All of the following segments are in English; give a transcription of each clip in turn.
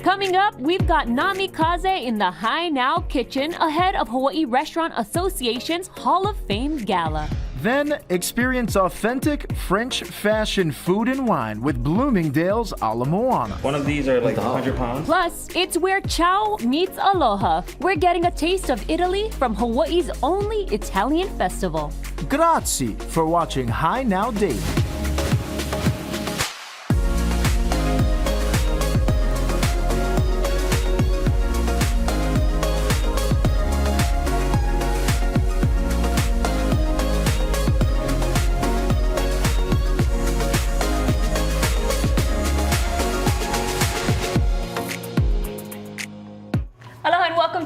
Coming up, we've got Namikaze in the High Now Kitchen ahead of Hawaii Restaurant Association's Hall of Fame Gala. Then experience authentic French fashion food and wine with Bloomingdale's a la Moana. One of these are like 100 pounds. Plus, it's where Ciao meets Aloha. We're getting a taste of Italy from Hawaii's only Italian festival. Grazie for watching High Now Daily.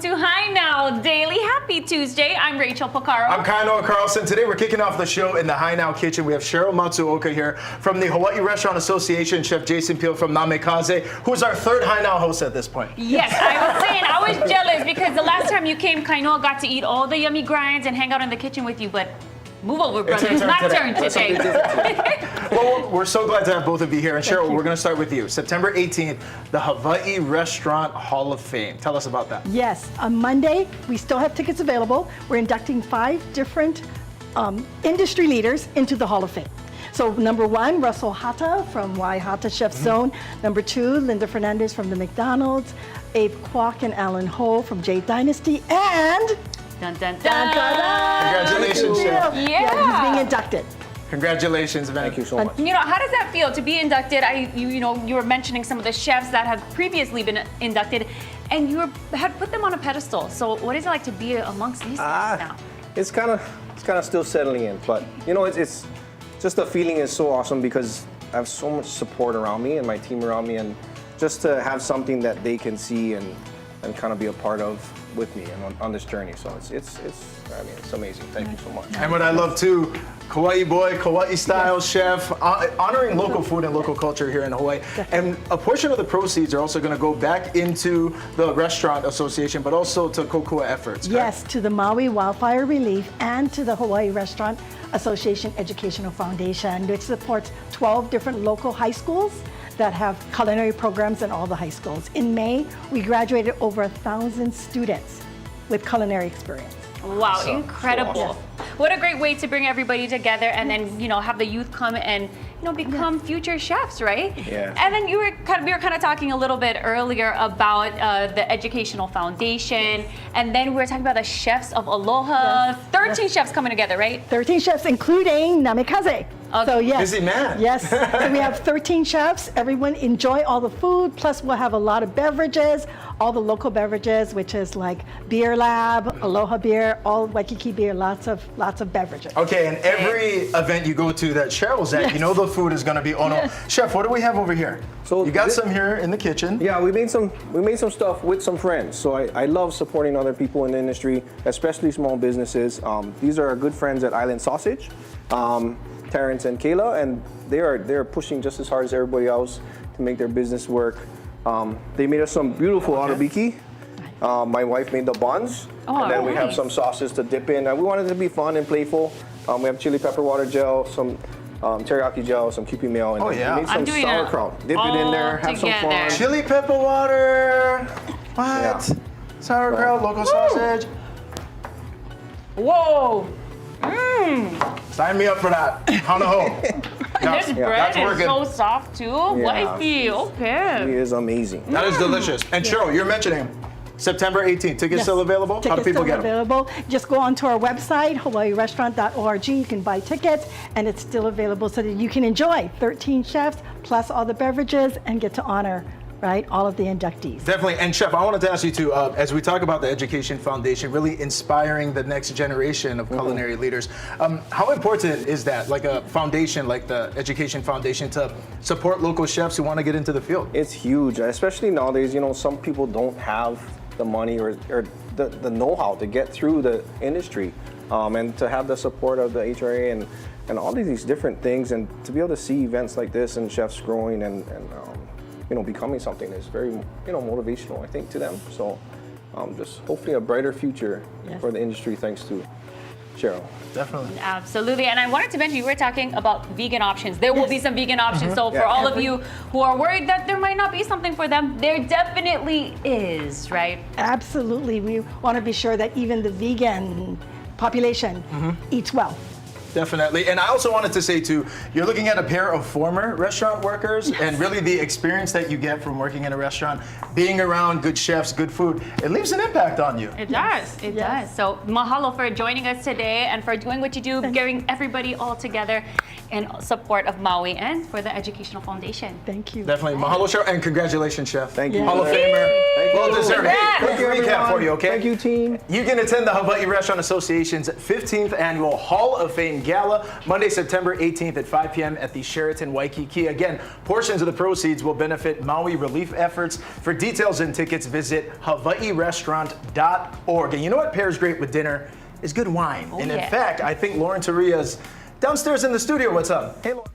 To High Now Daily. Happy Tuesday. I'm Rachel Picaro. I'm Kainoa Carlson. Today we're kicking off the show in the High Now Kitchen. We have Cheryl Matsuoka here from the Hawaii Restaurant Association, Chef Jason Peel from Namikaze, who is our third High Now host at this point. Yes, I was saying, I was jealous because the last time you came, Kainoa got to eat all the yummy grinds and hang out in the kitchen with you, but move over, brother. It's my turn today. Well, we're so glad to have both of you here. And Cheryl, we're going to start with you. September 18th, the Hawaii Restaurant Hall of Fame. Tell us about that. Yes, on Monday, we still have tickets available. We're inducting 5 different industry leaders into the Hall of Fame. So number 1, Russell Hata from Y Hata Chef Zone. Number 2, Linda Fernandez from the McDonald's. Abe Kwok and Alan Ho from J Dynasty. And dun, dun, dun. Dun, dun, dun. Congratulations, Chef. Yeah, he's being inducted. Congratulations, man. Thank you so much. You know, how does that feel to be inducted? You were mentioning some of the chefs that have previously been inducted, and had put them on a pedestal. So what is it like to be amongst these guys now? It's kind of still settling in, but you know, it's just the feeling is so awesome because I have so much support around me and my team around me, and just to have something that they can see and kind of be a part of with me and on this journey. So it's amazing. Thank you so much. And what I love too, Kauai boy, Kauai style chef, honoring local food and local culture here in Hawaii. And a portion of the proceeds are also going to go back into the Restaurant Association, but also to Kokua efforts. Yes, to the Maui Wildfire Relief and to the Hawaii Restaurant Association Educational Foundation, which supports 12 different local high schools that have culinary programs in all the high schools. In May, we graduated over 1,000 students with culinary experience. Wow, So incredible. awesome. What a great way to bring everybody together and then, have the youth come and, become future chefs, right? Yeah. And then we were kind of talking a little bit earlier about the Educational Foundation, and then we were talking about the Chefs of Aloha. 13 chefs coming together, right? 13 chefs, including Namikaze. Okay. So yes. Busy man. Yes. So we have 13 chefs. Everyone enjoy all the food. Plus we'll have a lot of beverages, all the local beverages, which is like Beer Lab, Aloha Beer, all Waikiki beer, lots of beverages. Okay, and every event you go to that Cheryl's at, the food is going to be ono. Yes. Chef, what do we have over here? So you got some here in the kitchen. Yeah, we made some stuff with some friends. So I love supporting other people in the industry, especially small businesses. These are our good friends at Island Sausage, Terrence and Kayla, and they're pushing just as hard as everybody else to make their business work. They made us some beautiful arabiki. My wife made the buns, and then we have some sauces to dip in. And we wanted it to be fun and playful. We have chili pepper water gel, some teriyaki gel, some kipi mayo, and Oh, yeah. we made some sauerkraut. Dip it in there, have some together. fun. Chili pepper water. What? Yeah. Sauerkraut, local sausage. Whoa! Sign me up for that. Hana ho. This bread that's is working. so soft too. Wifey, okay. It is amazing. That is delicious. And Cheryl, you're mentioning September 18th. Tickets Yes. still available? How do Tickets people still get them? available. Just go onto our website, hawaiirestaurant.org. You can buy tickets, and it's still available so that you can enjoy 13 chefs plus all the beverages and get to honor, right, all of the inductees. Definitely. And Chef, I wanted to ask you too, as we talk about the Education Foundation, really inspiring the next generation of culinary leaders, how important is that, like a foundation like the Education Foundation, to support local chefs who want to get into the field? It's huge, especially nowadays. Some people don't have the money or the know-how to get through the industry, and to have the support of the HRA and all of these different things, and to be able to see events like this and chefs growing and becoming something is very motivational, I think, to them. So just hopefully a brighter future for the industry thanks to Cheryl. Definitely. Absolutely. And I wanted to mention, you were talking about vegan options. There will be some vegan options. So for all of you who are worried that there might not be something for them, there definitely is, right? Absolutely. We want to be sure that even the vegan population eats well. Definitely. And I also wanted to say too, you're looking at a pair of former restaurant workers, and really the experience that you get from working in a restaurant, being around good chefs, good food, it leaves an impact on you. It does. It does. So mahalo for joining us today and for doing what you do, getting everybody all together in support of Maui and for the Educational Foundation. Thank you. Definitely. Mahalo, Chef, and congratulations, Chef. Thank you. Hall of Famer. Well deserved. Hey, quick Thank you, recap everyone. for you, okay? Thank you, team. You can attend the Hawaii Restaurant Association's 15th Annual Hall of Fame Gala, Monday, September 18th at 5 p.m. at the Sheraton Waikiki. Again, portions of the proceeds will benefit Maui relief efforts. For details and tickets, visit hawaiirestaurant.org. And you know what pairs great with dinner? Is good wine. And in fact, I think Lauren Taria's downstairs in the studio. What's up? Hey, Lauren.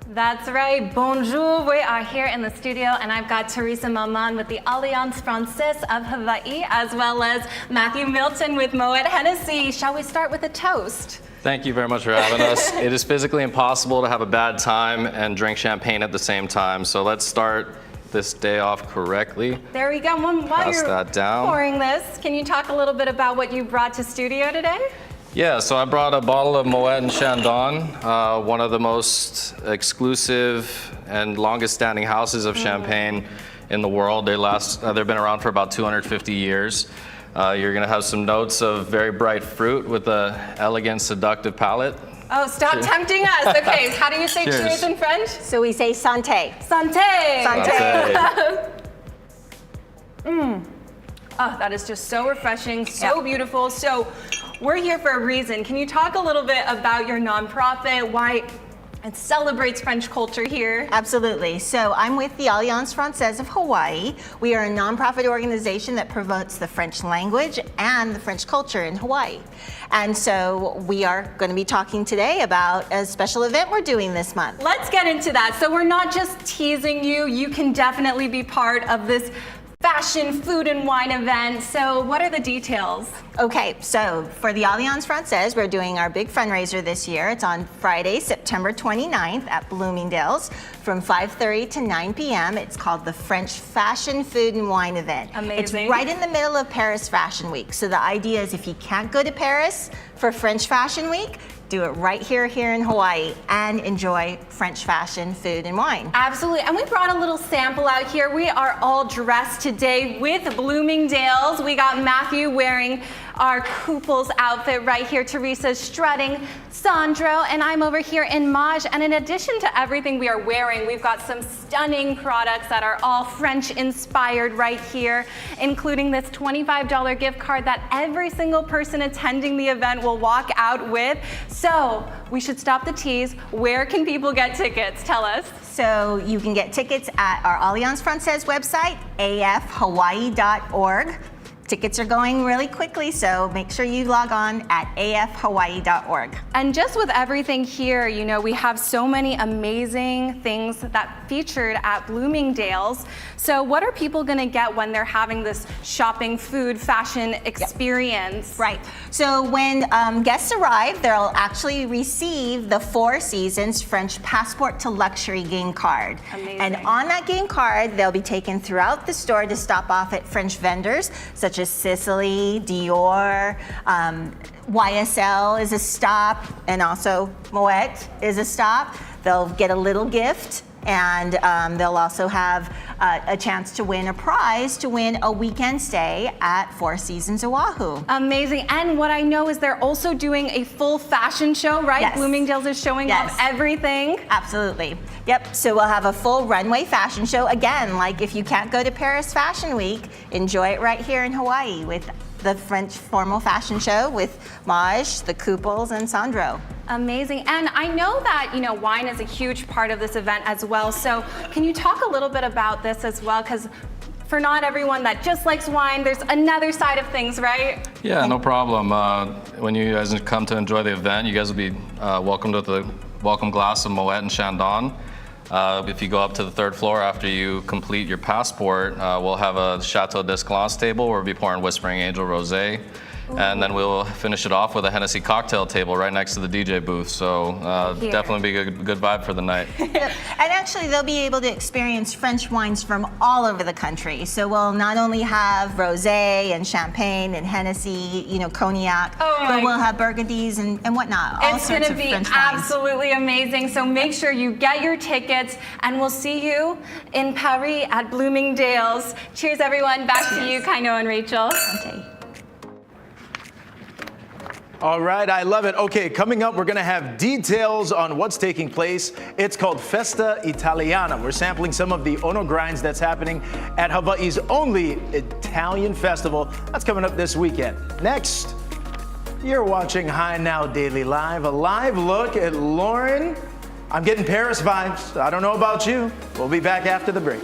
That's right. Bonjour. We are here in the studio, and I've got Teresa Maman with the Alliance Francaise of Hawaii, as well as Matthew Milton with Moet Hennessy. Shall we start with a toast? Thank you very much for having us. It is physically impossible to have a bad time and drink champagne at the same time. So let's start this day off correctly. There we go. While Pass you're that down. pouring this, can you talk a little bit about what you brought to studio today? Yeah, so I brought a bottle of Moet and Chandon, one of the most exclusive and longest standing houses of champagne in the world. They've been around for about 250 years. You're gonna have some notes of very bright fruit with a elegant, seductive palate. Oh, stop tempting us. Okay, how do you say cheers in French? So we say santé. Santé. Santé. Oh, that is just so refreshing, so beautiful. So we're here for a reason. Can you talk a little bit about your nonprofit, why it celebrates French culture here? Absolutely. So I'm with the Alliance Francaise of Hawaii. We are a nonprofit organization that promotes the French language and the French culture in Hawaii. And so we are going to be talking today about a special event we're doing this month. Let's get into that. So we're not just teasing you. You can definitely be part of this fashion, food, and wine event. So what are the details? Okay, so for the Alliance Francaise, we're doing our big fundraiser this year. It's on Friday, September 29th at Bloomingdale's from 5:30 to 9 p.m. It's called the French Fashion, Food, and Wine event. Amazing. It's right in the middle of Paris Fashion Week. So the idea is if you can't go to Paris for French Fashion Week, do it right here in Hawaii and enjoy French fashion, food, and wine. Absolutely, and we brought a little sample out here. We are all dressed today with Bloomingdale's. We got Matthew wearing our Couples outfit right here. Teresa's strutting, Sandro, and I'm over here in Maj. And in addition to everything we are wearing, we've got some stunning products that are all French inspired right here, including this $25 gift card that every single person attending the event will walk out with. So we should stop the tease. Where can people get tickets? Tell us. So you can get tickets at our Alliance Francaise website, afhawaii.org. Tickets are going really quickly, so make sure you log on at afhawaii.org. And just with everything here, you know, we have so many amazing things that featured at Bloomingdale's. So what are people gonna get when they're having this shopping, food, fashion experience? Right, so when guests arrive, they'll actually receive the 4 Seasons French Passport to Luxury game card. Amazing. And on that game card, they'll be taken throughout the store to stop off at French vendors, such as Sicily, Dior, YSL is a stop, and also Moet is a stop. They'll get a little gift, and they'll also have a chance to win a prize to win a weekend stay at 4 Seasons Oahu. Amazing. And what I know is they're also doing a full fashion show, right? Yes. Bloomingdale's is showing off everything. Absolutely. Yep, so we'll have a full runway fashion show. Again, like if you can't go to Paris Fashion Week, enjoy it right here in Hawaii with the French formal fashion show with Maj, the Couples, and Sandro. Amazing. And I know that, you know, wine is a huge part of this event as well. So can you talk a little bit about this as well? Because for not everyone that just likes wine, there's another side of things, right? Yeah, no problem. When you guys come to enjoy the event, you guys will be welcomed with a welcome glass of Moet and Chandon. If you go up to the 3rd floor after you complete your passport, we'll have a Chateau d'Escalance table where we'll be pouring Whispering Angel Rosé. And then we'll finish it off with a Hennessy cocktail table right next to the DJ booth. So definitely be a good vibe for the night. And actually, they'll be able to experience French wines from all over the country. So we'll not only have rosé and champagne and Hennessy, you know, cognac, but we'll have Burgundies and whatnot. All It's sorts going to of be French wines. absolutely amazing. So make sure you get your tickets, and we'll see you in Paris at Bloomingdale's. Cheers, everyone. Back to you, Kaino and Rachel. Okay. All right, I love it. Okay, coming up, we're gonna have details on what's taking place. It's called Festa Italiana. We're sampling some of the Ono grinds that's happening at Hawaii's only Italian festival. That's coming up this weekend. Next, you're watching High Now Daily Live, a live look at Lauren. I'm getting Paris vibes. I don't know about you. We'll be back after the break.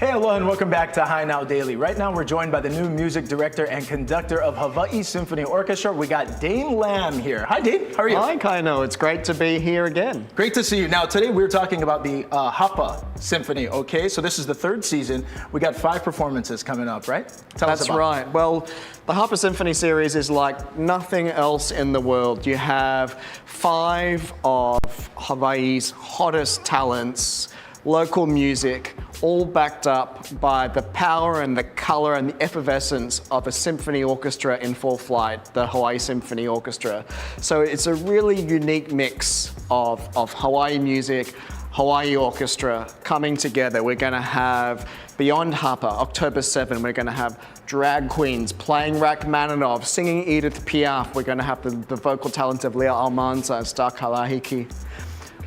Hey, aloha, and welcome back to High Now Daily. Right now, we're joined by the new music director and conductor of Hawaii Symphony Orchestra. We got Dane Lamb here. Hi, Dane. How are you? Hi, Kaino. It's great to be here again. Great to see you. Now, today we're talking about the Hapa Symphony, okay? So this is the third season. We got 5 performances coming up, right? Tell us That's about right. Well, the Hapa Symphony series is like nothing else in the world. You have 5 of Hawaii's hottest talents, local music, all backed up by the power and the color and the effervescence of a symphony orchestra in full flight, the Hawaii Symphony Orchestra. So it's a really unique mix of Hawaii music, Hawaii Orchestra coming together. We're going to have Beyond Hapa, October 7. We're going to have drag queens playing Rachmaninoff, singing Edith Piaf. We're going to have the vocal talent of Leah Almanza and Star Kalahiki.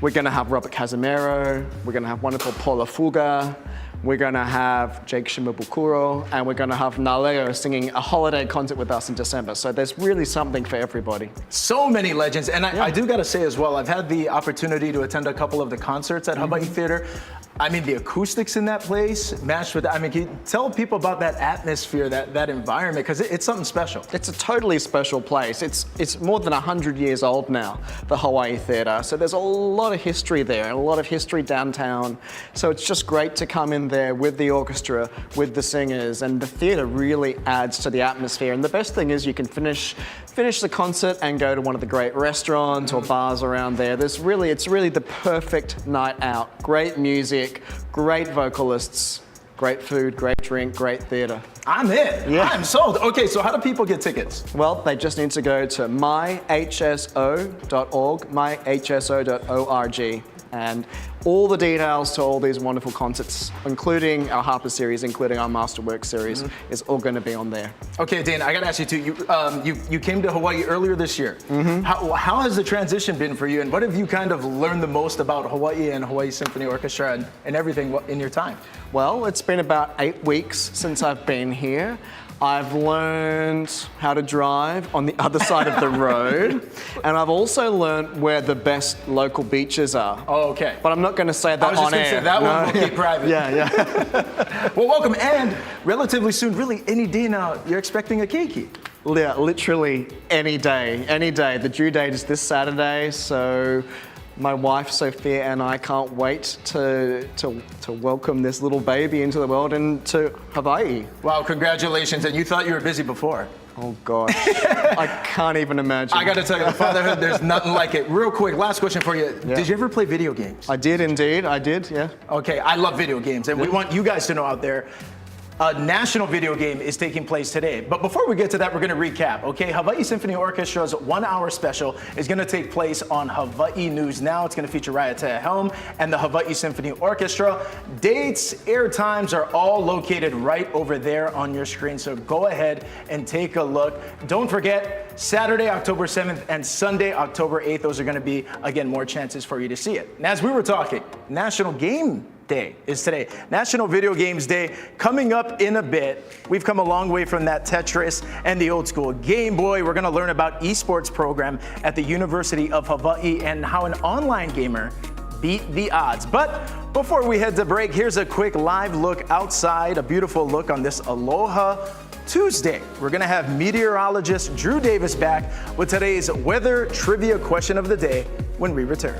We're going to have Robert Casimiro. We're going to have wonderful Paula Fuga. We're going to have Jake Shimabukuro, and we're going to have Naleo singing a holiday concert with us in December. So there's really something for everybody. So many legends, and I do got to say as well, I've had the opportunity to attend a couple of the concerts at Hawaii Theater. I mean, the acoustics in that place matched with, I mean, can you tell people about that atmosphere, that environment, because it's something special. It's a totally special place. It's more than 100 years old now, the Hawaii Theater. So there's a lot of history there, and a lot of history downtown. So it's just great to come in there with the orchestra, with the singers, and the theater really adds to the atmosphere. And the best thing is you can finish the concert and go to one of the great restaurants or bars around there. It's really the perfect night out. Great music, great vocalists, great food, great drink, great theater. I'm in. Yeah. I'm sold. Okay, so how do people get tickets? Well, they just need to go to myhso.org, myhso.org, and all the details to all these wonderful concerts, including our Harper series, including our Masterwork series, is all going to be on there. Okay, Dane, I gotta ask you too. You came to Hawaii earlier this year. How has the transition been for you, and what have you kind of learned the most about Hawaii and Hawaii Symphony Orchestra and everything in your time? Well, it's been about 8 weeks since I've been here. I've learned how to drive on the other side of the road, and I've also learned where the best local beaches are. Oh, okay. But I'm not going to say that I was just on gonna air. say that one will keep private. Yeah. Well, welcome, and relatively soon, really any day now, you're expecting a keiki. Yeah, literally any day, any day. The due date is this Saturday, so my wife Sophia and I can't wait to welcome this little baby into the world and to Hawaii. Wow, congratulations, and you thought you were busy before. Oh gosh, I can't even imagine. I gotta tell you, the fatherhood, there's nothing like it. Real quick, last question for you. Yeah. Did you ever play video games? I did indeed, I did, yeah. Okay, I love video games, and we want you guys to know out there, a national video game is taking place today. But before we get to that, we're gonna recap, okay? Hawaii Symphony Orchestra's 1 hour special is gonna take place on Hawaii News Now. It's gonna feature Raiatea Helm and the Hawaii Symphony Orchestra. Dates, air times are all located right over there on your screen, so go ahead and take a look. Don't forget, Saturday, October 7th and Sunday, October 8th, those are gonna be, again, more chances for you to see it. And as we were talking, National Game Day is today. National Video Games Day coming up in a bit. We've come a long way from that Tetris and the old school Game Boy. We're going to learn about Esports program at the University of Hawaii and how an online gamer beat the odds. But before we head to break, here's a quick live look outside, a beautiful look on this Aloha Tuesday. We're going to have meteorologist Drew Davis back with today's weather trivia question of the day when we return.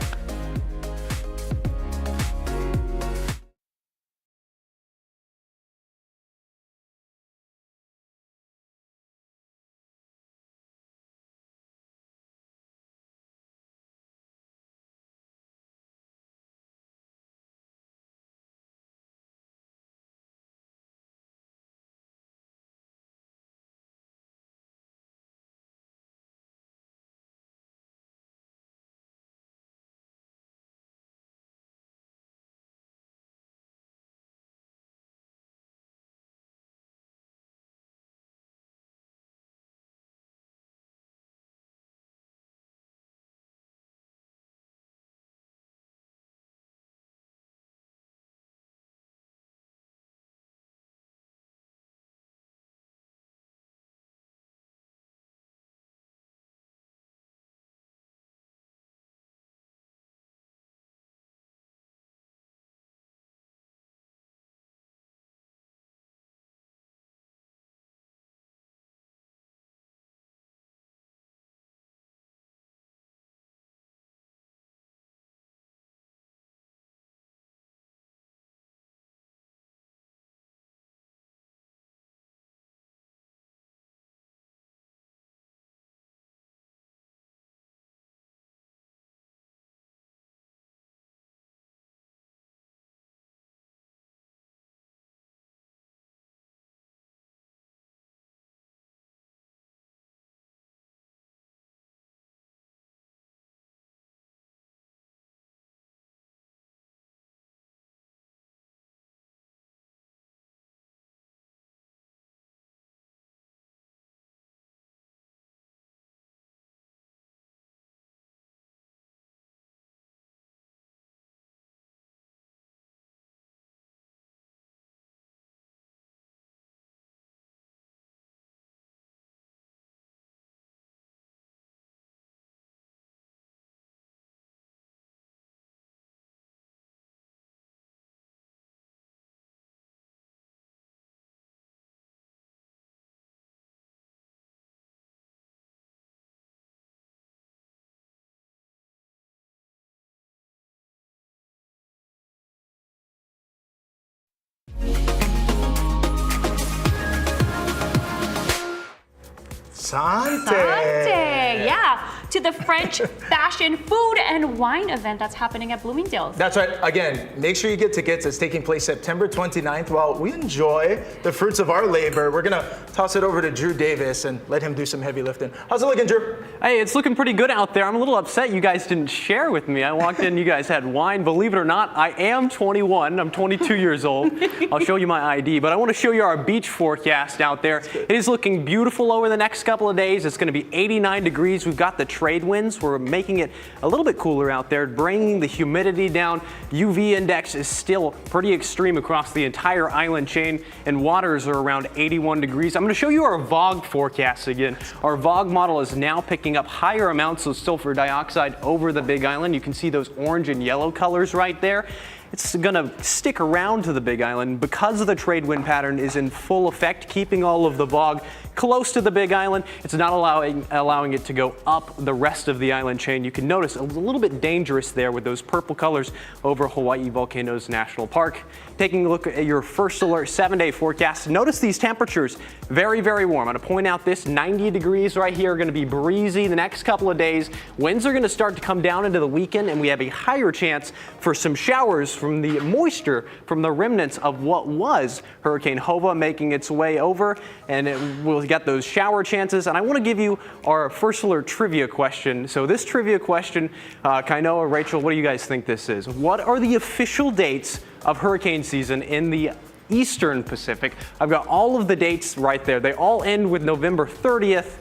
Sante. Sante, yeah. to the French fashion, food, and wine event that's happening at Bloomingdale's. That's right. Again, make sure you get tickets. It's taking place September 29th. While we enjoy the fruits of our labor, we're going to toss it over to Drew Davis and let him do some heavy lifting. How's it looking, Drew? Hey, it's looking pretty good out there. I'm a little upset you guys didn't share with me. I walked in, you guys had wine. Believe it or not, I am 21. I'm 22 years old. I'll show you my ID, but I want to show you our beach forecast out there. It is looking beautiful over the next couple of days. It's going to be 89 degrees. We've got the trade winds. We're making it a little bit cooler out there, bringing the humidity down. UV index is still pretty extreme across the entire island chain, and waters are around 81 degrees. I'm going to show you our VOG forecast again. Our VOG model is now picking up higher amounts of sulfur dioxide over the Big Island. You can see those orange and yellow colors right there. It's going to stick around to the Big Island because the trade wind pattern is in full effect, keeping all of the VOG close to the Big Island. It's not allowing it to go up the rest of the island chain. You can notice a little bit dangerous there with those purple colors over Hawaii Volcanoes National Park. Taking a look at your first alert 7-day forecast, notice these temperatures, very, very warm. I'm going to point out this 90 degrees right here, going to be breezy the next couple of days. Winds are going to start to come down into the weekend, and we have a higher chance for some showers from the moisture from the remnants of what was Hurricane Hova making its way over, and we'll get those shower chances. And I want to give you our first alert trivia question. So this trivia question, Kainoa, Rachel, what do you guys think this is? What are the official dates of hurricane season in the Eastern Pacific? I've got all of the dates right there. They all end with November 30th,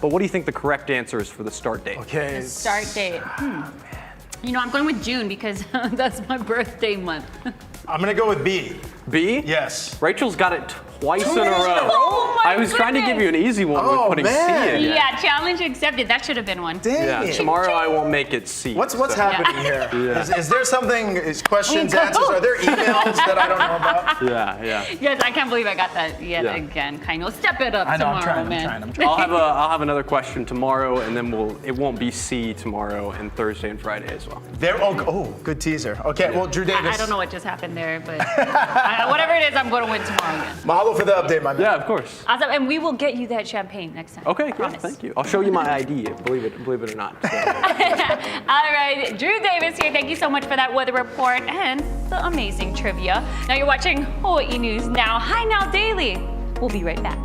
but what do you think the correct answer is for the start date? Okay. The start date. You know, I'm going with June because that's my birthday month. I'm going to go with B. B? Yes. Rachel's got it twice in a row. Oh my I was trying to give you an easy one with putting man. C in. Yeah, challenge accepted. That should have been one. Dang. Yeah, tomorrow I won't make it C. What's happening here? Yeah. Is there something, questions, answers? Are there emails that I don't know about? Yeah. Yes, I can't believe I got that yet again. Kaino, step it up tomorrow, man. I'm trying. I'll have another question tomorrow, and then it won't be C tomorrow and Thursday and Friday as well. Good teaser. Okay, well, Drew Davis. I don't know what just happened there, but whatever it is, I'm going to win tomorrow again. Mahalo for the update, my man. Yeah, of course. Awesome, and we will get you that champagne next time. Okay, great. Promise. Thank you. I'll show you my ID, believe it or not. So. All right, Drew Davis here. Thank you so much for that weather report and the amazing trivia. Now you're watching Hawaii News Now. Hi Now Daily. We'll be right back.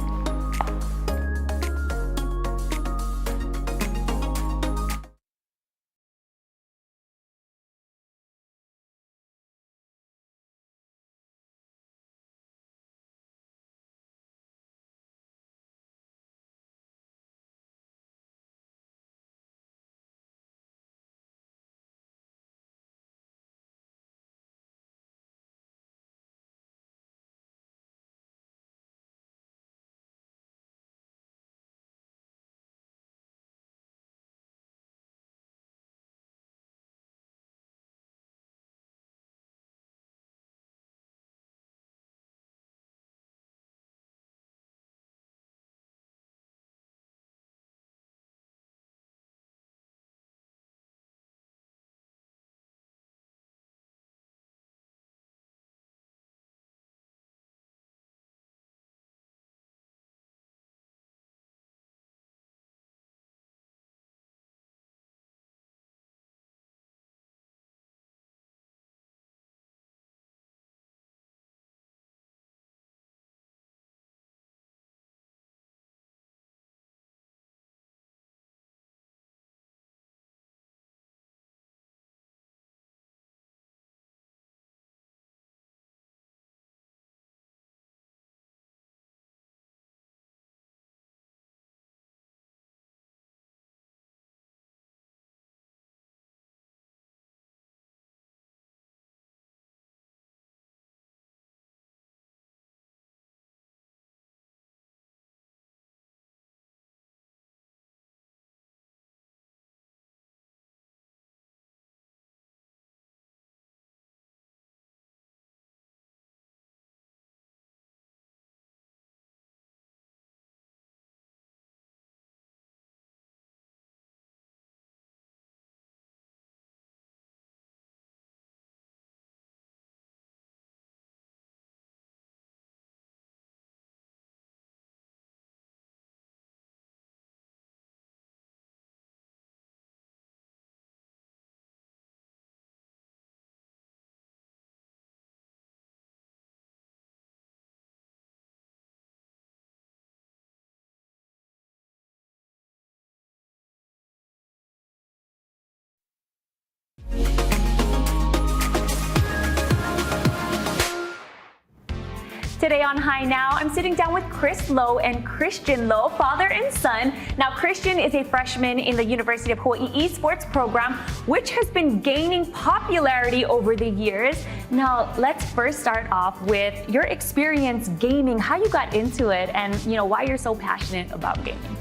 today on High Now, I'm sitting down with Chris Lowe and Christian Lowe, father and son. Now, Christian is a freshman in the University of Hawaii Esports program, which has been gaining popularity over the years. Now, let's first start off with your experience gaming, how you got into it, and why you're so passionate about gaming.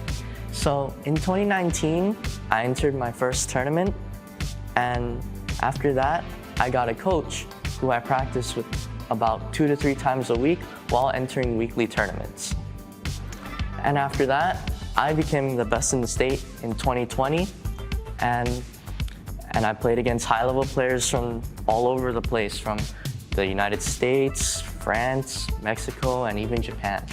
So in 2019, I entered my first tournament, and after that, I got a coach who I practiced with about 2 to 3 times a week while entering weekly tournaments. And after that, I became the best in the state in 2020, and I played against high-level players from all over the place, from the United States, France, Mexico, and even Japan.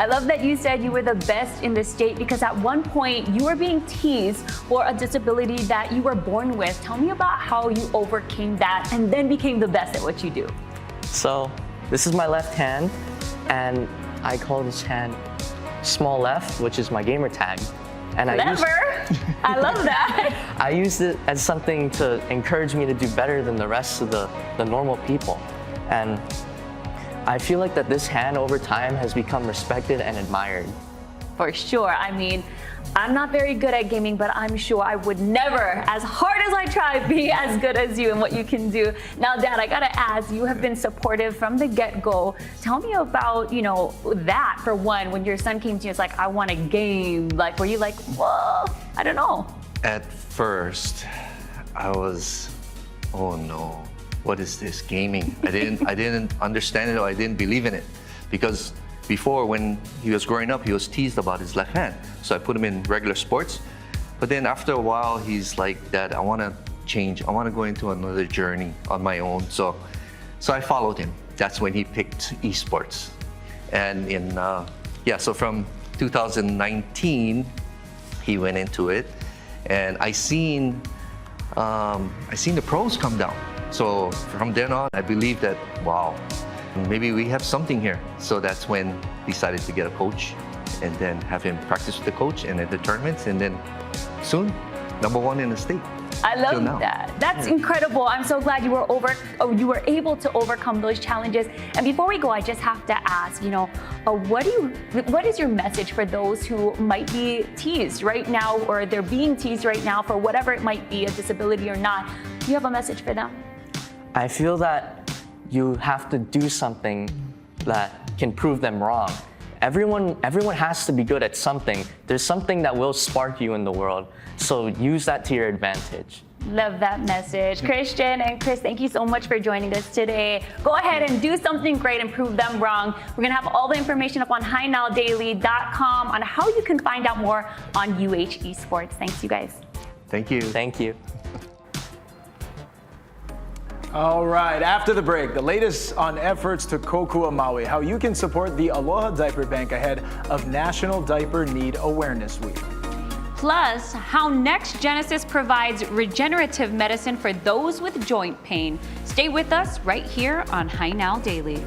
I love that you said you were the best in the state because at one point you were being teased for a disability that you were born with. Tell me about how you overcame that and then became the best at what you do. So this is my left hand, and I call this hand small left, which is my gamer tag. And I love that. I used it as something to encourage me to do better than the rest of the normal people. And I feel like that this hand over time has become respected and admired. For sure. I mean, I'm not very good at gaming, but I'm sure I would never, as hard as I try, be as good as you and what you can do. Now, Dad, I gotta ask, you have been supportive from the get-go. Tell me about, that for one, when your son came to you, it's like, I want a game. Like, were you like, whoa, I don't know. At first, I was, oh no. What is this gaming? I didn't understand it, or I didn't believe in it, because before, when he was growing up, he was teased about his left hand. So I put him in regular sports. But then after a while, he's like, Dad, I want to change. I want to go into another journey on my own. So I followed him. That's when he picked esports. And so from 2019, he went into it, and I seen the pros come down. So from then on, I believe that, wow, maybe we have something here. So that's when we decided to get a coach and then have him practice with the coach and at the tournaments, and then soon, #1 in the state. I love that. That's incredible. I'm so glad you were able to overcome those challenges. And before we go, I just have to ask, what is your message for those who might be teased right now, or they're being teased right now for whatever it might be, a disability or not? Do you have a message for them? I feel that you have to do something that can prove them wrong. Everyone has to be good at something. There's something that will spark you in the world. So use that to your advantage. Love that message. Christian and Chris, thank you so much for joining us today. Go ahead and do something great and prove them wrong. We're going to have all the information up on highnowdaily.com on how you can find out more on UH Esports. Thanks, you guys. Thank you. Thank you. All right, after the break, the latest on efforts to Kokua Maui, how you can support the Aloha Diaper Bank ahead of National Diaper Need Awareness Week. Plus, how Next Genesis provides regenerative medicine for those with joint pain. Stay with us right here on High Now Daily.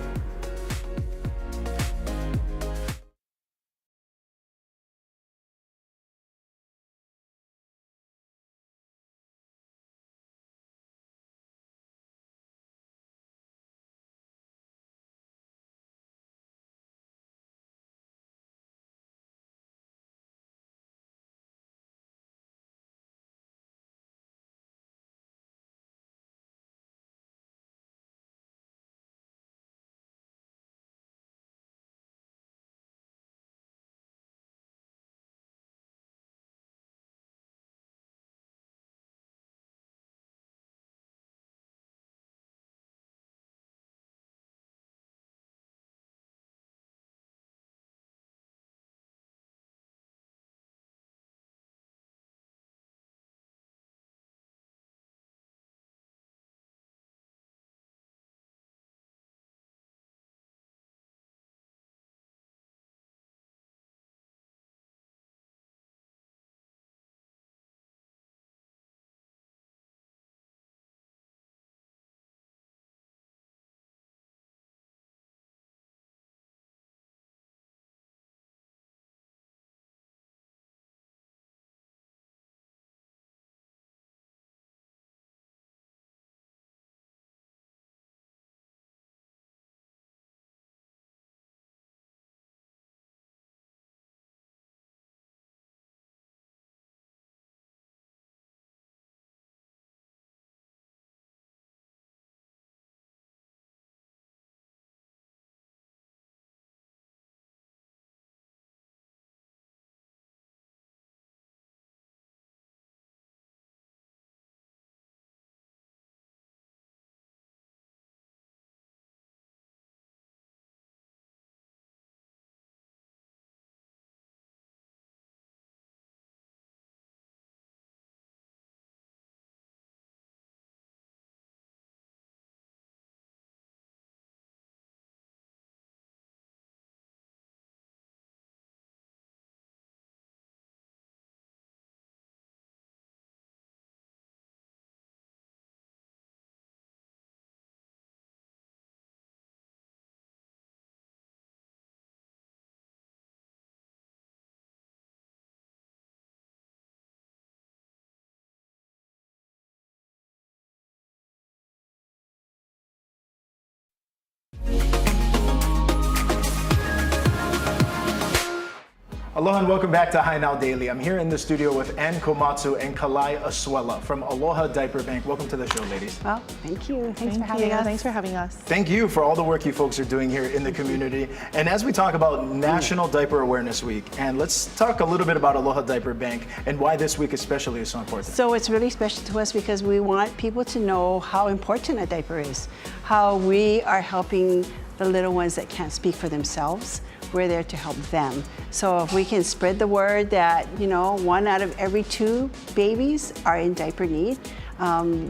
Aloha and welcome back to Hi Now Daily. I'm here in the studio with Ann Komatsu and Kalai Asuela from Aloha Diaper Bank. Welcome to the show, ladies. Well, thank you. Thanks for having us. Thanks for having us. Thank you for all the work you folks are doing here in the community. And as we talk about National Diaper Awareness Week, and let's talk a little bit about Aloha Diaper Bank and why this week especially is so important. So it's really special to us because we want people to know how important a diaper is, how we are helping the little ones that can't speak for themselves. We're there to help them. So if we can spread the word that, 1 out of every 2 babies are in diaper need,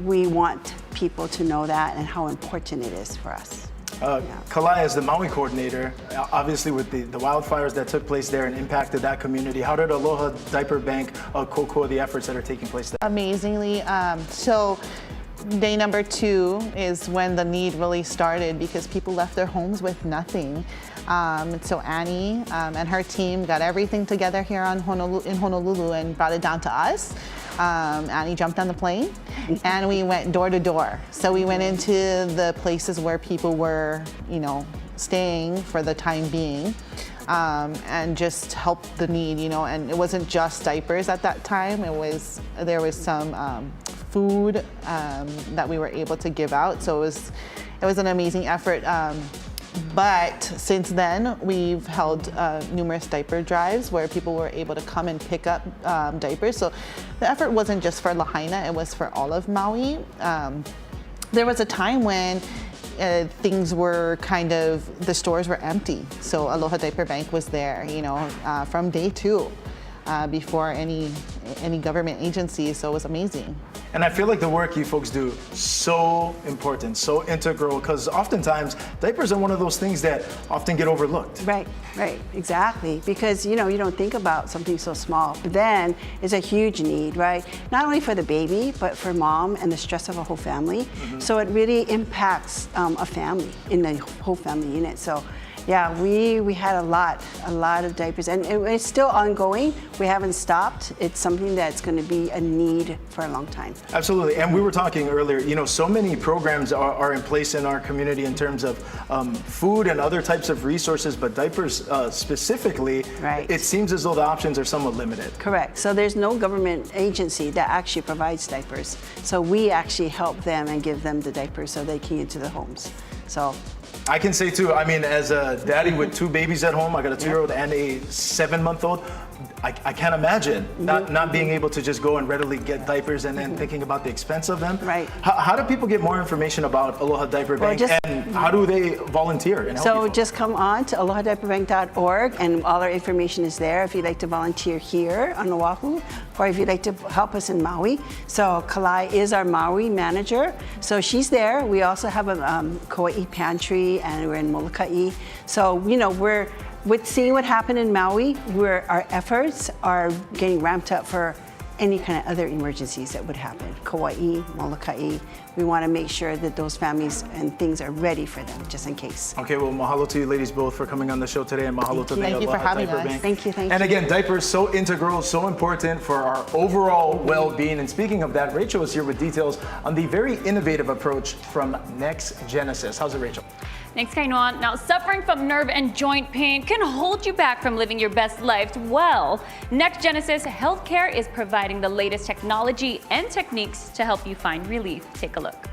we want people to know that and how important it is for us. Kalai, as the Maui coordinator, obviously with the wildfires that took place there and impacted that community, how did Aloha Diaper Bank kokua the efforts that are taking place there? Amazingly. So day number 2 is when the need really started because people left their homes with nothing. So Annie and her team got everything together here in Honolulu and brought it down to us. Annie jumped on the plane and we went door to door. So we went into the places where people were, staying for the time being. And just help the need, and it wasn't just diapers at that time. There was some food that we were able to give out. So it was an amazing effort. But since then, we've held numerous diaper drives where people were able to come and pick up diapers. So the effort wasn't just for Lahaina, it was for all of Maui. There was a time when things were the stores were empty. So Aloha Diaper Bank was there, from day 2 before any government agency. So it was amazing. And I feel like the work you folks do so important, so integral, because oftentimes diapers are one of those things that often get overlooked. Right, exactly. Because you don't think about something so small, but then it's a huge need, right? Not only for the baby, but for mom and the stress of a whole family. Mm-hmm. So it really impacts a family in the whole family unit. So yeah, we had a lot of diapers, and it's still ongoing. We haven't stopped. It's something that's going to be a need for a long time. Absolutely, and we were talking earlier, so many programs are in place in our community in terms of food and other types of resources, but diapers specifically, right. It seems as though the options are somewhat limited. Correct, so there's no government agency that actually provides diapers. So we actually help them and give them the diapers so they can get to the homes. So I can say too, as a daddy with 2 babies at home, I got a 2-year-old and a 7-month-old, I can't imagine not being able to just go and readily get diapers and then thinking about the expense of them. Right. How do people get more information about Aloha Diaper Bank and how do they volunteer and help So people? just come on to alohadiaperbank.org and all our information is there if you'd like to volunteer here on Oahu or if you'd like to help us in Maui. So Kalai is our Maui manager. So she's there. We also have a Kauai pantry and we're in Molokai. So, we're with seeing what happened in Maui, our efforts are getting ramped up for any kind of other emergencies that would happen. Kauai, Molokai, we want to make sure that those families and things are ready for them, just in case. Okay, well, mahalo to you ladies both for coming on the show today, and mahalo to the Aloha Diaper Bank. Thank you. And again, diapers so integral, so important for our overall well-being. And speaking of that, Rachel is here with details on the very innovative approach from Next Genesis. How's it, Rachel? Thanks, Kainoa. Now, suffering from nerve and joint pain can hold you back from living your best life. Well, Next Genesis Healthcare is providing the latest technology and techniques to help you find relief. Take a look.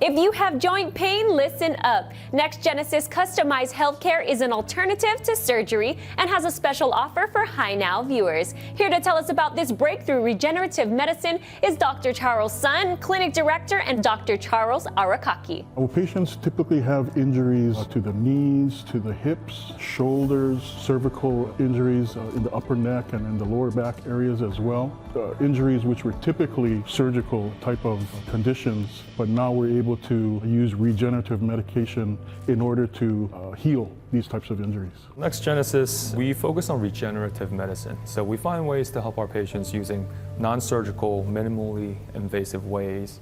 If you have joint pain, listen up. Next Genesis Customized Healthcare is an alternative to surgery and has a special offer for Hi Now viewers. Here to tell us about this breakthrough regenerative medicine is Dr. Charles Sun, Clinic Director, and Dr. Charles Arakaki. Well, patients typically have injuries to the knees, to the hips, shoulders, cervical injuries in the upper neck and in the lower back areas as well. Injuries which were typically surgical type of conditions, but now we're able to use regenerative medication in order to heal these types of injuries. Next Genesis, we focus on regenerative medicine. So we find ways to help our patients using non-surgical, minimally invasive ways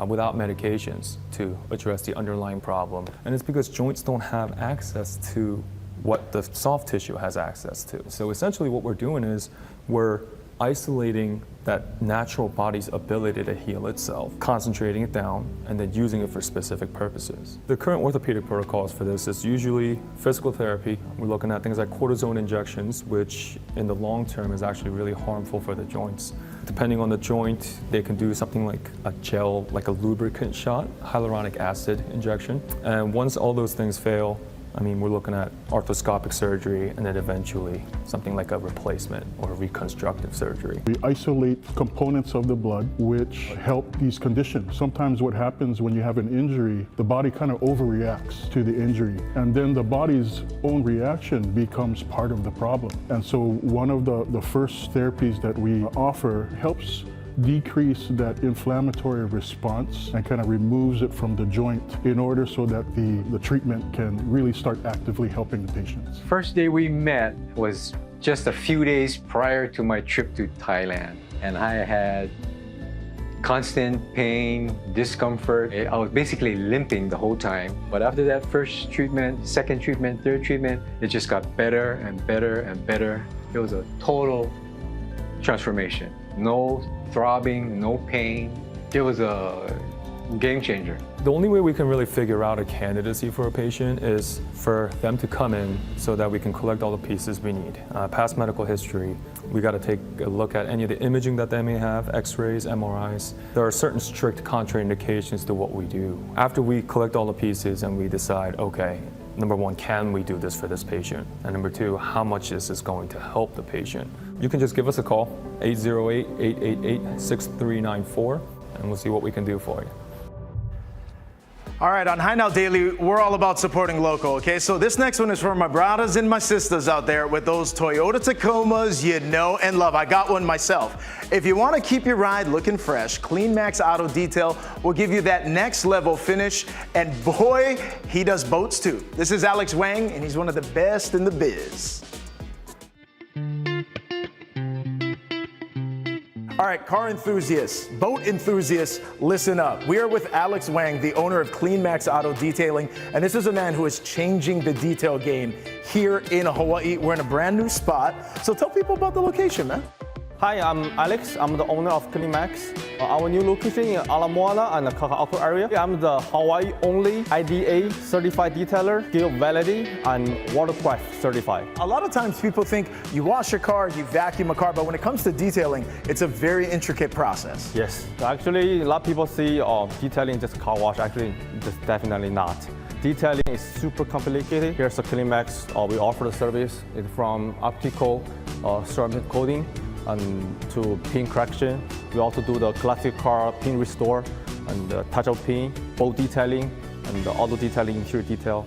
without medications to address the underlying problem. And it's because joints don't have access to what the soft tissue has access to. So essentially what we're doing is we're isolating that natural body's ability to heal itself, concentrating it down, and then using it for specific purposes. The current orthopedic protocols for this is usually physical therapy. We're looking at things like cortisone injections, which in the long term is actually really harmful for the joints. Depending on the joint, they can do something like a gel, like a lubricant shot, hyaluronic acid injection. And once all those things fail, I mean, we're looking at arthroscopic surgery and then eventually something like a replacement or reconstructive surgery. We isolate components of the blood which help these conditions. Sometimes what happens when you have an injury, the body kind of overreacts to the injury, and then the body's own reaction becomes part of the problem. And so one of the first therapies that we offer helps decrease that inflammatory response and kind of removes it from the joint in order so that the treatment can really start actively helping the patients. First day we met was just a few days prior to my trip to Thailand, and I had constant pain, discomfort. I was basically limping the whole time. But after that first treatment, second treatment, third treatment, it just got better and better and better. It was a total transformation. No throbbing, no pain. It was a game changer. The only way we can really figure out a candidacy for a patient is for them to come in so that we can collect all the pieces we need. Past medical history, we got to take a look at any of the imaging that they may have, x-rays, MRIs. There are certain strict contraindications to what we do. After we collect all the pieces and we decide, okay, number one, can we do this for this patient? And number two, how much is this going to help the patient? You can just give us a call, 808-888-6394, and we'll see what we can do for you. All right, on High Now Daily, we're all about supporting local, okay? So this next one is for my brothers and my sisters out there with those Toyota Tacomas you know and love. I got one myself. If you want to keep your ride looking fresh, Clean Max Auto Detail will give you that next level finish. And boy, he does boats too. This is Alex Wang, and he's one of the best in the biz. All right, car enthusiasts, boat enthusiasts, listen up. We are with Alex Wang, the owner of Clean Max Auto Detailing, and this is a man who is changing the detail game here in Hawaii. We're in a brand new spot, so tell people about the location, man. Hi, I'm Alex. I'm the owner of Clean Max. Our new location in Ala Moana and the Kaka'ako area. I'm the Hawaii only IDA certified detailer, Guild Validity, and Watercraft certified. A lot of times people think you wash your car, you vacuum a car, but when it comes to detailing, it's a very intricate process. Yes. Actually, a lot of people see detailing just car wash. Actually, just definitely not. Detailing is super complicated. Here's the Clean Max. We offer the service from optical ceramic coating and to pin correction. We also do the classic car pin restore and touch-up pin, boat detailing, and the auto detailing, interior detail.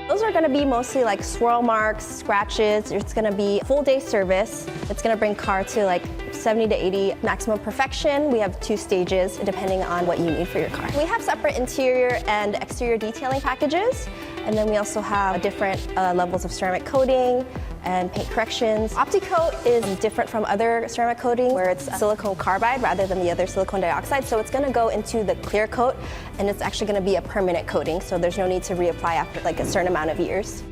Those are going to be mostly like swirl marks, scratches. It's going to be full day service. It's going to bring car to like 70 to 80 maximum perfection. We have 2 stages depending on what you need for your car. We have separate interior and exterior detailing packages. And then we also have different levels of ceramic coating and paint corrections. OptiCoat is different from other ceramic coating where it's silicone carbide rather than the other silicone dioxide. So it's going to go into the clear coat and it's actually going to be a permanent coating. So there's no need to reapply after like a certain amount of years.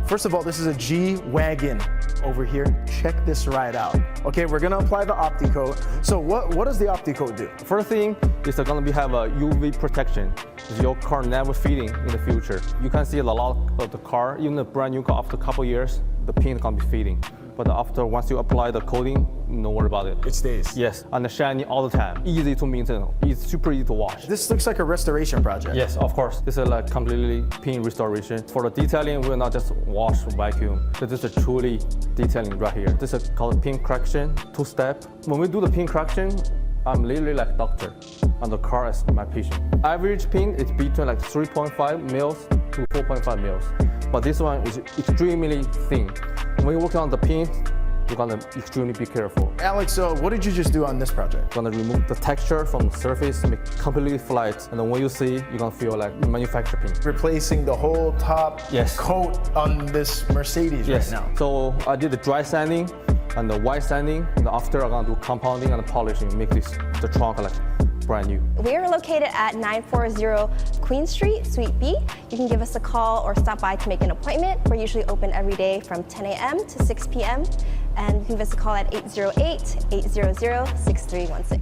First of all, this is a G-Wagon over here. Check this ride out. Okay, we're gonna apply the OptiCoat. So what does the OptiCoat do? First thing is they're gonna have a UV protection. Your car never fading in the future. You can see a lot of the car, even the brand new car after a couple years, the paint can be fading. But once you apply the coating, no worry about it. It stays. Yes, and shiny all the time. Easy to maintain. It's super easy to wash. This looks like a restoration project. Yes, of course. This is like completely paint restoration. For the detailing, we'll not just wash or vacuum. This is a truly detailing right here. This is called paint correction, 2-step. When we do the paint correction, I'm literally like a doctor, and the car is my patient. Average paint is between like 3.5 mils to 4.5 mils. But this one is extremely thin. When you're working on the paint, you're gonna extremely be careful. Alex, so what did you just do on this project? You're gonna remove the texture from the surface, make it completely flat, and then when you see, you're gonna feel like manufactured paint. Replacing the whole top coat on this Mercedes right now. So I did the dry sanding and the white sanding, and after I'm gonna do compounding and polishing, make the trunk like brand new. We are located at 940 Queen Street, Suite B. You can give us a call or stop by to make an appointment. We're usually open every day from 10 a.m. to 6 p.m. And you can give us a call at 808-800-6316.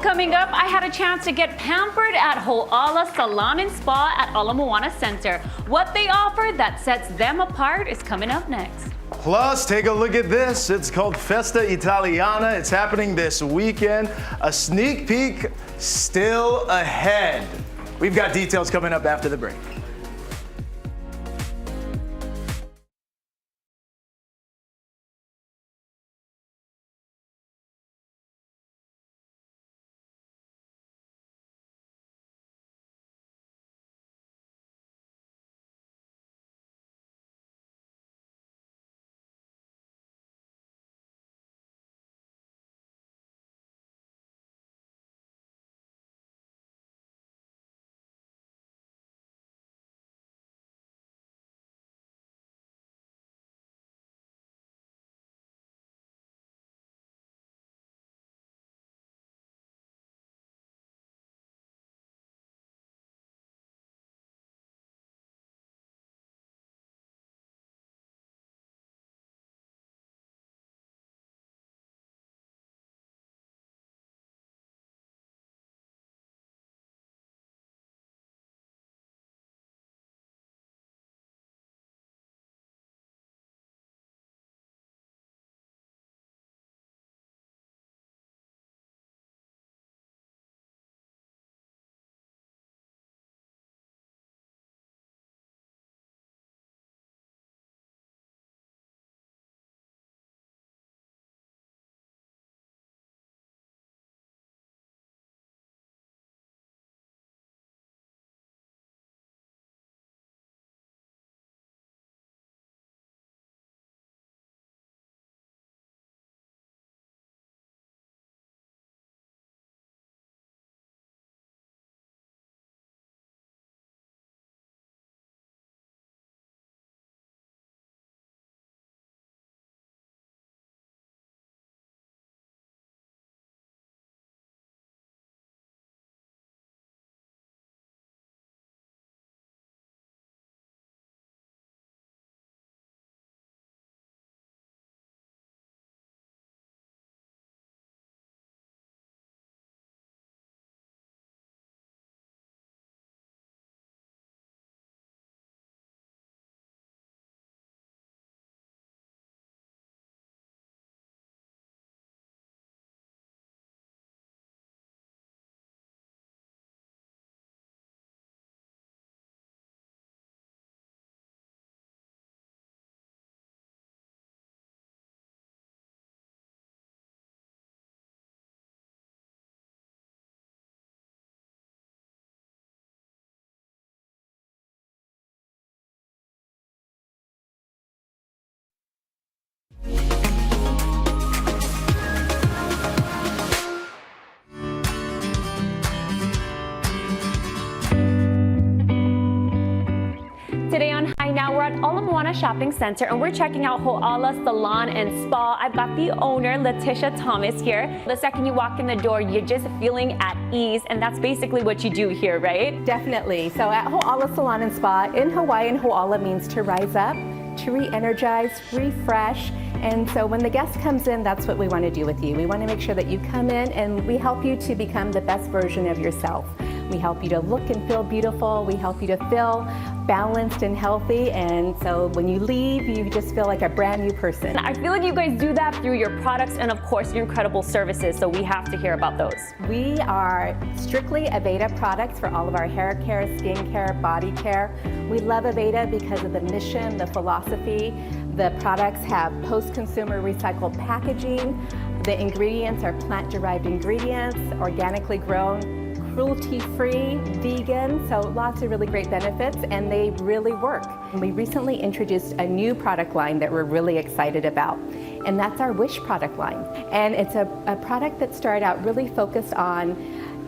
Coming up, I had a chance to get pampered at Ho'ala Salon and Spa at Ala Moana Center. What they offer that sets them apart is coming up next. Plus, take a look at this. It's called Festa Italiana. It's happening this weekend. A sneak peek still ahead. We've got details coming up after the break. Today on Hi Now, we're at Ala Moana Shopping Center and we're checking out Ho'ala Salon and Spa. I've got the owner, Letitia Thomas, here. The second you walk in the door, you're just feeling at ease, and that's basically what you do here, right? Definitely. So at Ho'ala Salon and Spa, in Hawaiian, Ho'ala means to rise up, to re-energize, refresh. And so when the guest comes in, that's what we want to do with you. We want to make sure that you come in and we help you to become the best version of yourself. We help you to look and feel beautiful. We help you to feel balanced and healthy. And so when you leave, you just feel like a brand new person. I feel like you guys do that through your products and, of course, your incredible services. So we have to hear about those. We are strictly Aveda products for all of our hair care, skin care, body care. We love Aveda because of the mission, the philosophy. The products have post-consumer recycled packaging. The ingredients are plant-derived ingredients, organically grown, cruelty-free, vegan, so lots of really great benefits, and they really work. We recently introduced a new product line that we're really excited about, and that's our Wish product line. And it's a product that started out really focused on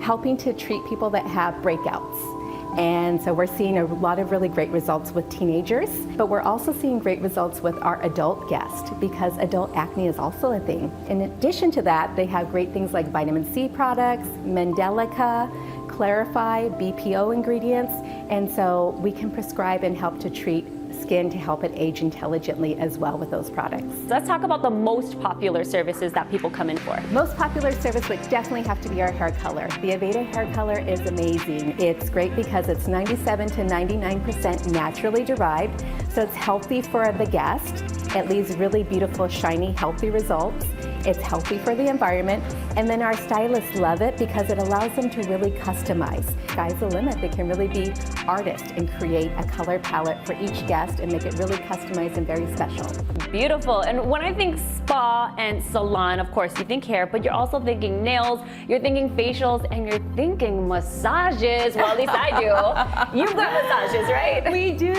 helping to treat people that have breakouts. And so we're seeing a lot of really great results with teenagers, but we're also seeing great results with our adult guests because adult acne is also a thing. In addition to that, they have great things like vitamin C products, Mandelica, Clarify, BPO ingredients, and so we can prescribe and help to treat skin to help it age intelligently as well with those products. Let's talk about the most popular services that people come in for. Most popular service would definitely have to be our hair color. The Aveda hair color is amazing. It's great because it's 97 to 99% naturally derived, so it's healthy for the guest. It leaves really beautiful, shiny, healthy results. It's healthy for the environment, and then our stylists love it because it allows them to really customize. Sky's the limit. They can really be artists and create a color palette for each guest and make it really customized and very special. Beautiful. And when I think spa and salon, of course, you think hair, but you're also thinking nails, you're thinking facials, and you're thinking massages. Well, at least I do. You've got massages, right? We do.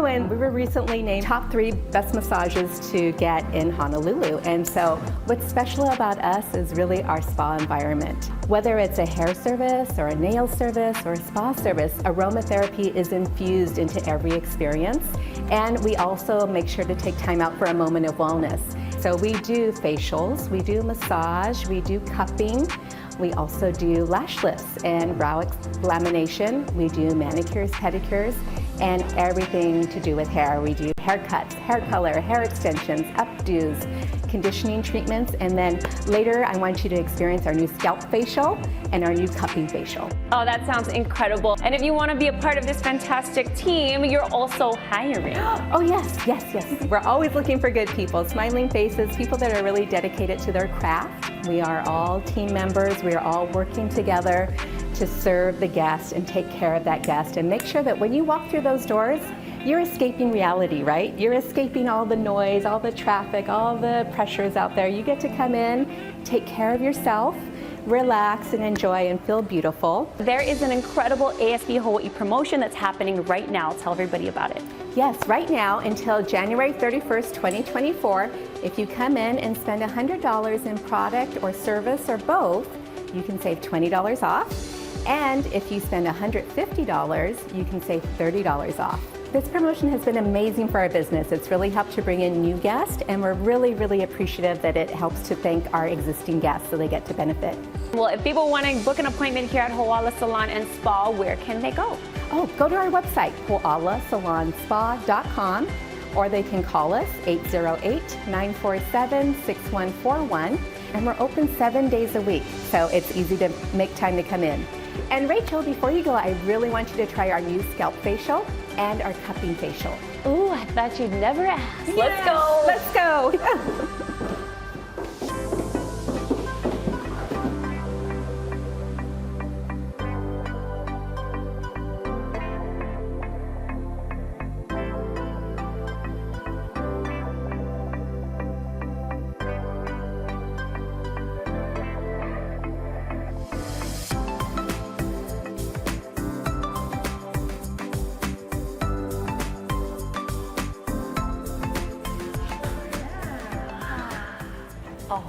And we were recently named top 3 best massages to get in Honolulu. And so what's special about us is really our spa environment. Whether it's a hair service or a nail service or a spa service, aromatherapy is infused into every experience. And we also make sure to take time out for a moment of wellness. So we do facials, we do massage, we do cupping. We also do lash lifts and brow lamination. We do manicures, pedicures, and everything to do with hair. We do haircuts, hair color, hair extensions, updos, conditioning treatments, and then later I want you to experience our new scalp facial and our new cupping facial. Oh, that sounds incredible. And if you want to be a part of this fantastic team, you're also hiring. Oh, yes. We're always looking for good people, smiling faces, people that are really dedicated to their craft. We are all team members. We are all working together to serve the guest and take care of that guest and make sure that when you walk through those doors, you're escaping reality, right? You're escaping all the noise, all the traffic, all the pressures out there. You get to come in, take care of yourself, relax and enjoy and feel beautiful. There is an incredible ASB Hawaii promotion that's happening right now. Tell everybody about it. Yes, right now until January 31st, 2024, if you come in and spend $100 in product or service or both, you can save $20 off. And if you spend $150, you can save $30 off. This promotion has been amazing for our business. It's really helped to bring in new guests, and we're really, really appreciative that it helps to thank our existing guests so they get to benefit. Well, if people want to book an appointment here at Ho'ala Salon and Spa, where can they go? Oh, go to our website, ho'alasalonspa.com, or they can call us 808-947-6141, and we're open 7 days a week, so it's easy to make time to come in. And Rachel, before you go, I really want you to try our new scalp facial and our cupping facial. Ooh, I thought you'd never ask. Let's go. Let's go.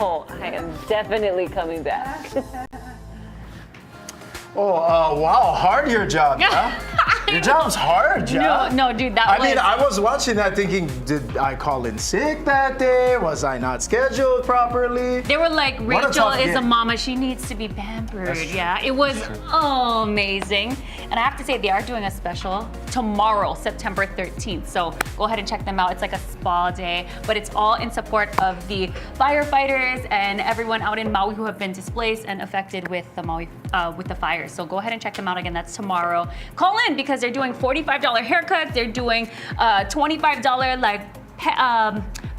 Oh, I am definitely coming back. Wow, hard your job, yeah? Your job's hard, yeah? No, dude, I mean, I was watching that thinking, did I call in sick that day? Was I not scheduled properly? They were like, What a Rachel tough is a gig. mama, she needs to be pampered. That's true. Yeah, it was amazing. And I have to say, they are doing a special tomorrow, September 13th. So go ahead and check them out. It's like a spa day, but it's all in support of the firefighters and everyone out in Maui who have been displaced and affected with the with the fires. So go ahead and check them out again. That's tomorrow. Call in because they're doing $45 haircuts. They're doing $25 like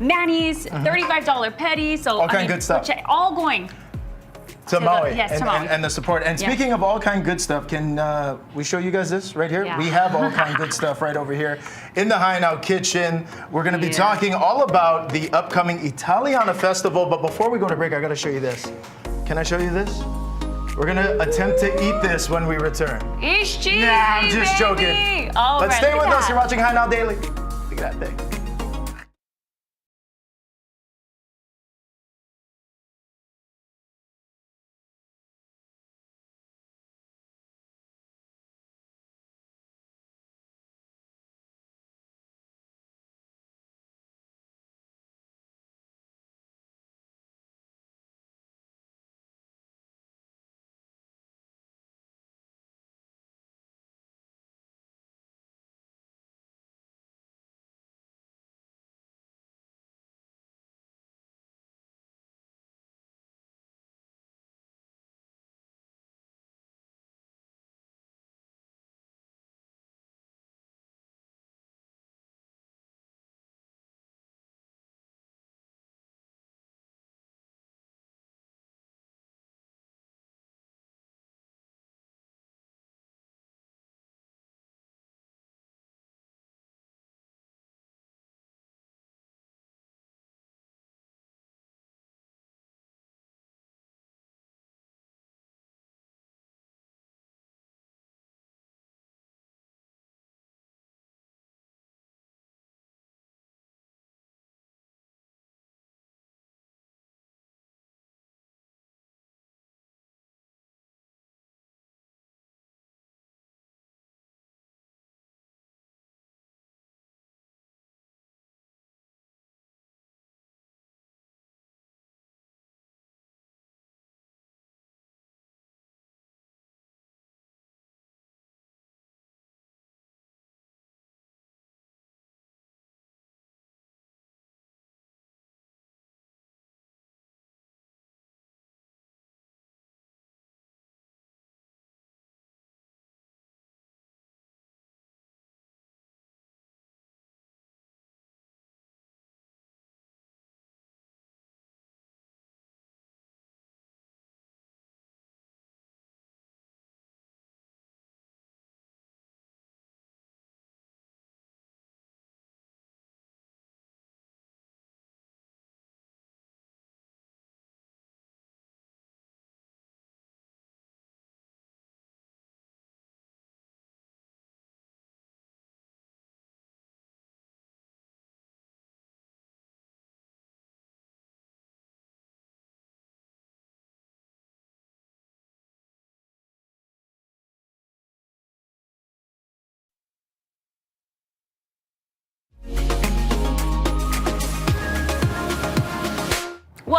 manis, $35 petties. So All kind of good stuff. All going To Maui, yes, to and, Maui. and the support. And Yeah. speaking of all kind good stuff, can we show you guys this right here? Yeah. We have all kind good stuff right over here in the High Now Kitchen. We're going to be Yeah. talking all about the upcoming Italiana Festival. But before we go to break, I got to show you this. Can I show you this? We're going to attempt to eat this when we return. It's cheese, Nah, I'm just joking. baby. All But right, stay look with at us. that. You're watching High Now Daily. Look at that thing.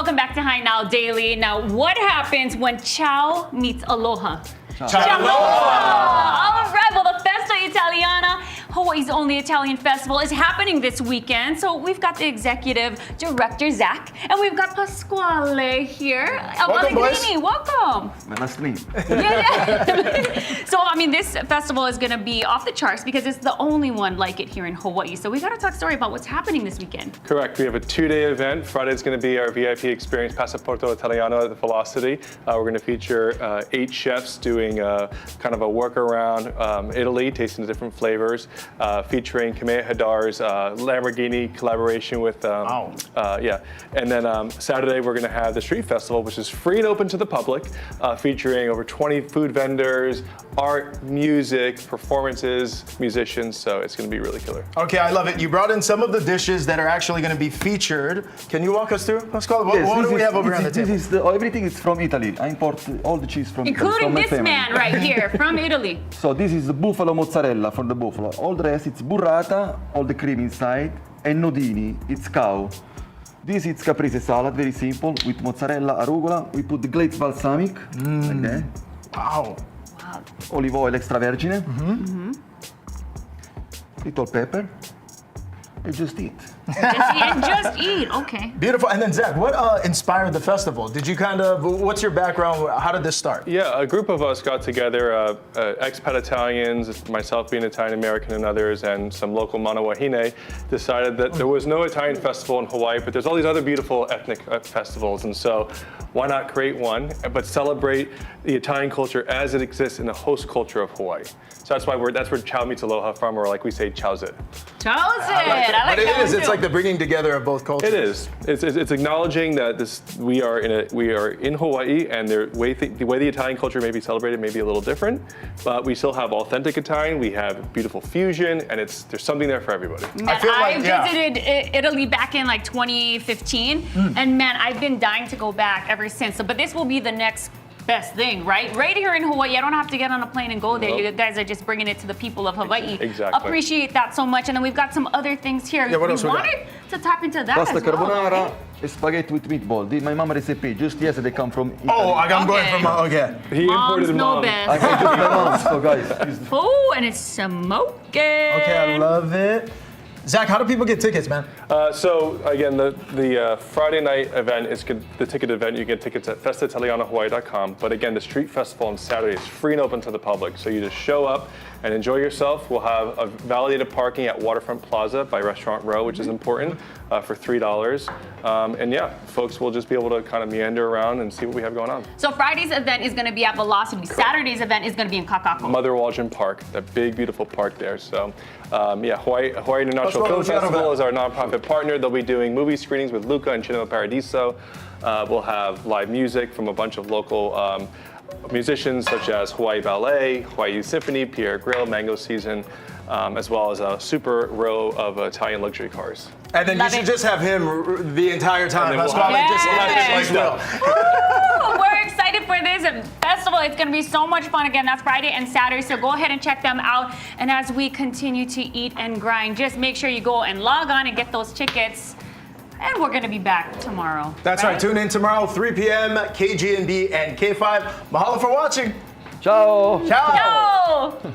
welcome back to High Now Daily. Now, what happens when Ciao meets Aloha? Ciao Aloha! All right, well, the Festa Italiana, Hawaii's only Italian festival, is happening this weekend. So we've got the executive director, Zach, and we've got Pasquale here. Welcome, boys. Welcome. Nice to meet you. Yeah. So, I mean, this festival is going to be off the charts because it's the only one like it here in Hawaii. So we got to talk story about what's happening this weekend. Correct. We have a 2-day event. Friday's going to be our VIP experience, Passaporto Italiano at the Velocity. We're going to feature 8 chefs doing kind of a work around Italy, tasting the different flavors, featuring Kamea Hadar's Lamborghini collaboration with, yeah. And then Saturday, we're going to have the Street Festival, which is free and open to the public, featuring over 20 food vendors, art, music, performances, musicians. So it's going to be really killer. Okay, I love it. You brought in some of the dishes that are actually going to be featured. Can you walk us through, Pasquale? What do we have over here on the table? This is everything is from Italy. I import all the cheese from Italy. Including this man right here from Italy. So this is the buffalo mozzarella for the buffalo. All the rest, it's burrata, all the cream inside, and nodini, it's cow. This is caprese salad, very simple, with mozzarella, arugula. We put the glazed balsamic, like that. Wow. Olive oil extra virgine. Little pepper. And just eat. Just eat, okay. Beautiful. And then Zach, what inspired the festival? Did you what's your background? How did this start? Yeah, a group of us got together, expat Italians, myself being Italian American and others, and some local Manawahine, decided that there was no Italian festival in Hawaii, but there's all these other beautiful ethnic festivals. And so why not create one, but celebrate the Italian culture as it exists in the host culture of Hawaii. So that's where Ciao meets Aloha from, or like we say, Chow's it. Chow's it. I like that one too. It's like the bringing together of both cultures. It is. It's acknowledging that we are in Hawaii, and the way the Italian culture may be celebrated may be a little different, but we still have authentic Italian. We have beautiful fusion, and there's something there for everybody. Man, I visited Italy back in like 2015, and man, I've been dying to go back ever since. So, but this will be the next best thing, right? Right here in Hawaii, I don't have to get on a plane and go there. You guys are just bringing it to the people of Hawaii. Exactly. Appreciate that so much. And then we've got some other things here. Yeah, what we else we got? wanted to tap into that Pasta as well. carbonara, spaghetti with meatball. My mom recipe. Just yesterday come from Italy. Oh, I'm going from okay. He imported know mom. best. I just my mom. So guys, Oh, and it's smoking. Okay, I love it. Zach, how do people get tickets, man? So again, the Friday night event is the ticket event. You get tickets at festaitalianohawaii.com. But again, the street festival on Saturday is free and open to the public. So you just show up and enjoy yourself. We'll have a validated parking at Waterfront Plaza by Restaurant Row, which is important, for $3. And yeah, folks will just be able to kind of meander around and see what we have going on. So Friday's event is going to be at Velocity. Saturday's event is going to be in Kakako. Mother Waldron Park, that big, beautiful park there. So yeah, Hawaii International Film Festival is our nonprofit partner. They'll be doing movie screenings with Luca and Cinema Paradiso. We'll have live music from a bunch of local musicians such as Hawaii Ballet, Hawaii Symphony, Pierre Grill, Mango Season, as well as a super row of Italian luxury cars. And then you should just have him the entire time. That's we'll why We're excited for this festival. It's going to be so much fun. Again, that's Friday and Saturday, so go ahead and check them out. And as we continue to eat and grind, just make sure you go and log on and get those tickets. And we're going to be back tomorrow. That's right. Tune in tomorrow, 3 p.m., KGNB and K5. Mahalo for watching. Ciao. Ciao. Ciao.